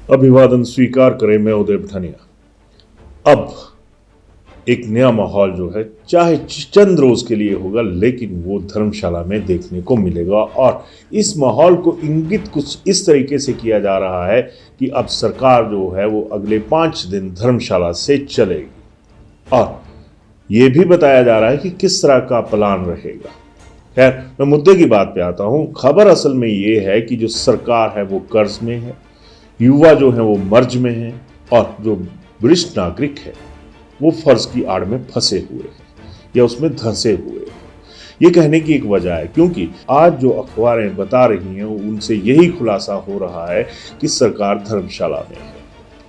अभिवादन स्वीकार करें। मैं उदय पठानिया। अब एक नया माहौल जो है, चाहे चंद रोज के लिए होगा, लेकिन वो धर्मशाला में देखने को मिलेगा। और इस माहौल को इंगित कुछ इस तरीके से किया जा रहा है कि अब सरकार जो है वो अगले 5 दिन धर्मशाला से चलेगी। और ये भी बताया जा रहा है कि किस तरह का प्लान रहेगा। खैर, मैं मुद्दे की बात पे आता हूं। खबर असल में ये है कि जो सरकार है वो कर्ज में है, युवा जो है वो मर्ज में है, और जो वरिष्ठ नागरिक है वो फर्ज की आड़ में फंसे हुए हैं या उसमें धंसे हुए हैं। ये कहने की एक वजह है क्योंकि आज जो अखबारें बता रही हैं उनसे यही खुलासा हो रहा है कि सरकार धर्मशाला में है,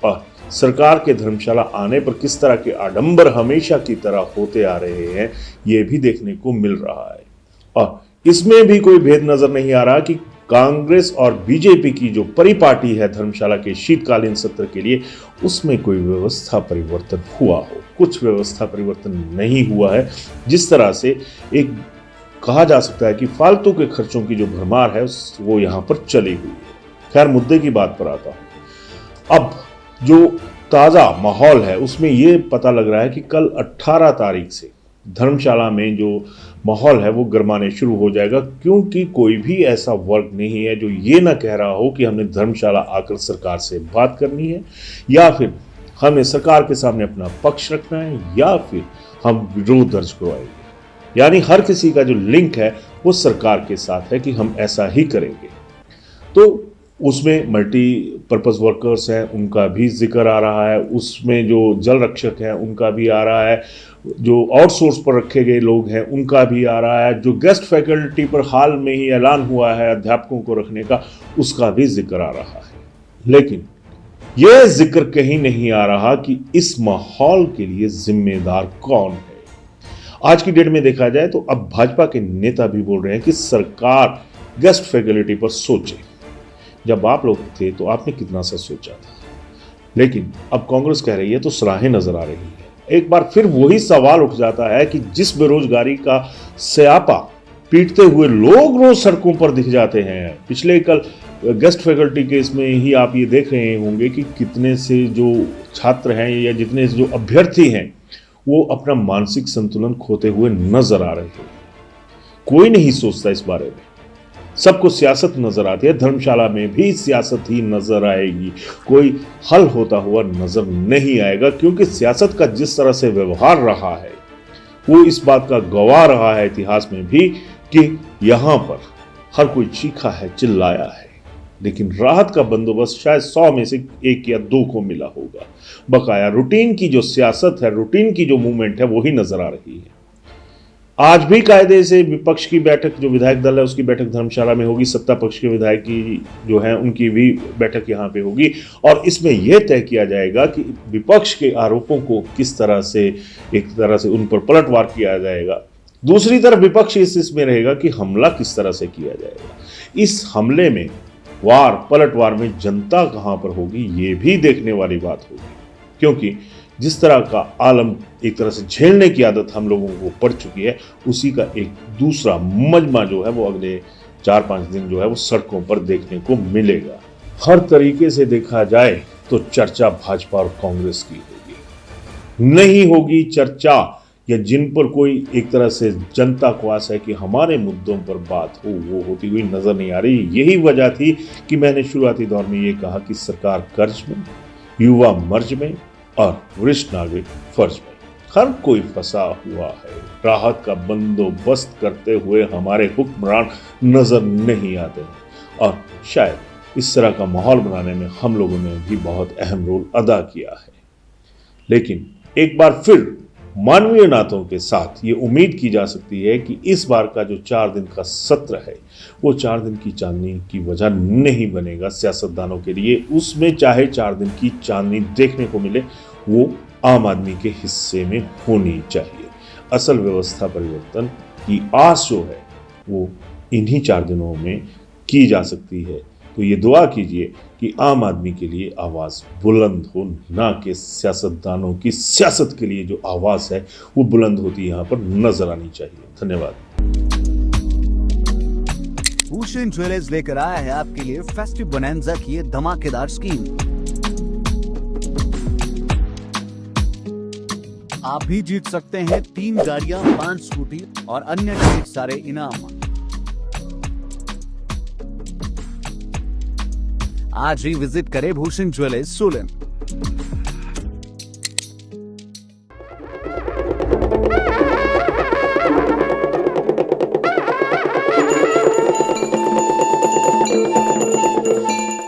और सरकार के धर्मशाला आने पर किस तरह के आडंबर हमेशा की तरह होते आ रहे हैं ये भी देखने को मिल रहा है। और इसमें भी कोई भेद नजर नहीं आ रहा कि कांग्रेस और बीजेपी की जो परिपाटी है धर्मशाला के शीतकालीन सत्र के लिए, उसमें कोई व्यवस्था परिवर्तन हुआ हो। कुछ व्यवस्था परिवर्तन नहीं हुआ है। जिस तरह से एक कहा जा सकता है कि फालतू के खर्चों की जो भरमार है वो यहां पर चली हुई है। खैर, मुद्दे की बात पर आता हूं। अब जो ताजा माहौल है उसमें यह पता लग रहा है कि कल 18 तारीख से धर्मशाला में जो माहौल है वो गरमाने शुरू हो जाएगा, क्योंकि कोई भी ऐसा वर्ग नहीं है जो ये ना कह रहा हो कि हमने धर्मशाला आकर सरकार से बात करनी है, या फिर हमें सरकार के सामने अपना पक्ष रखना है, या फिर हम विरोध दर्ज करवाएंगे। यानी हर किसी का जो लिंक है वो सरकार के साथ है कि हम ऐसा ही करेंगे। तो उसमें मल्टीपर्पज़ वर्कर्स हैं उनका भी जिक्र आ रहा है, उसमें जो जल रक्षक हैं उनका भी आ रहा है, जो आउटसोर्स पर रखे गए लोग हैं उनका भी आ रहा है, जो गेस्ट फैकल्टी पर हाल में ही ऐलान हुआ है अध्यापकों को रखने का उसका भी जिक्र आ रहा है। लेकिन यह जिक्र कहीं नहीं आ रहा कि इस माहौल के लिए जिम्मेदार कौन है। आज की डेट में देखा जाए तो अब भाजपा के नेता भी बोल रहे हैं कि सरकार गेस्ट फैकल्टी पर सोचे। जब आप लोग थे तो आपने कितना सा सोचा था, लेकिन अब कांग्रेस कह रही है तो सराहें नजर आ रही है। एक बार फिर वही सवाल उठ जाता है कि जिस बेरोजगारी का स्यापा पीटते हुए लोग रोज सड़कों पर दिख जाते हैं, पिछले कल गेस्ट फैकल्टी केस में ही आप ये देख रहे होंगे कि कितने से जो छात्र हैं या जितने से जो अभ्यर्थी हैं वो अपना मानसिक संतुलन खोते हुए नजर आ रहे हैं। कोई नहीं सोचता इस बारे में, सबको सियासत नजर आती है। धर्मशाला में भी सियासत ही नजर आएगी, कोई हल होता हुआ नजर नहीं आएगा, क्योंकि सियासत का जिस तरह से व्यवहार रहा है वो इस बात का गवाह रहा है इतिहास में भी कि यहां पर हर कोई चीखा है, चिल्लाया है, लेकिन राहत का बंदोबस्त शायद 100 में से 1 या 2 को मिला होगा। बकाया रूटीन की जो सियासत है, रूटीन की जो मूवमेंट है, वही नजर आ रही है। आज भी कायदे से विपक्ष की बैठक, जो विधायक दल है उसकी बैठक धर्मशाला में होगी, सत्ता पक्ष के विधायक की जो है उनकी भी बैठक यहाँ पे होगी, और इसमें यह तय किया जाएगा कि विपक्ष के आरोपों को किस तरह से एक तरह से उन पर पलटवार किया जाएगा। दूसरी तरफ विपक्ष इसमें रहेगा कि हमला किस तरह से किया जाएगा। इस हमले में पलटवार में जनता कहाँ पर होगी ये भी देखने वाली बात होगी, क्योंकि जिस तरह का आलम एक तरह से झेलने की आदत हम लोगों को पड़ चुकी है, उसी का एक दूसरा मजमा जो है वो अगले 4-5 दिन जो है वो सड़कों पर देखने को मिलेगा। हर तरीके से देखा जाए तो चर्चा भाजपा और कांग्रेस की होगी। नहीं होगी चर्चा या जिन पर कोई एक तरह से जनता को आस है कि हमारे मुद्दों पर बात हो, वो होती हुई नजर नहीं आ रही। यही वजह थी कि मैंने शुरुआती दौर में ये कहा कि सरकार कर्ज में, युवा मर्ज में और वरिष्ठ नागरिक फर्ज में, हर कोई फंसा हुआ है। राहत का बंदोबस्त करते हुए हमारे हुक्मरान नजर नहीं आते हैं, और शायद इस तरह का माहौल बनाने में हम लोगों ने भी बहुत अहम रोल अदा किया है। लेकिन एक बार फिर मानवीय नातों के साथ ये उम्मीद की जा सकती है कि इस बार का जो 4 दिन का सत्र है वो 4 दिन की चांदनी की वजह नहीं बनेगा सियासतदानों के लिए। उसमें चाहे 4 दिन की चांदनी देखने को मिले, वो आम आदमी के हिस्से में होनी चाहिए। असल व्यवस्था परिवर्तन की आस जो है वो इन्हीं 4 दिनों में की जा सकती है। तो ये दुआ कीजिए कि आम आदमी के लिए आवाज़ बुलंद हो, ना कि सियासतदानों की सियासत के लिए जो आवाज़ है वो बुलंद होती यहाँ पर नजर आनी चाहिए। धन्यवाद। भूषण ज्वेलर्स लेकर आया है आपके लिए फेस्टिव बोनैंजा की ये धमाकेदार स्कीम। आप भी जीत सकते हैं 3 गाड़ियां, 5 स्कूटी और अन्य ढेर सारे इनाम। आज ही विजिट करें भूषण ज्वेलर्स सोलन।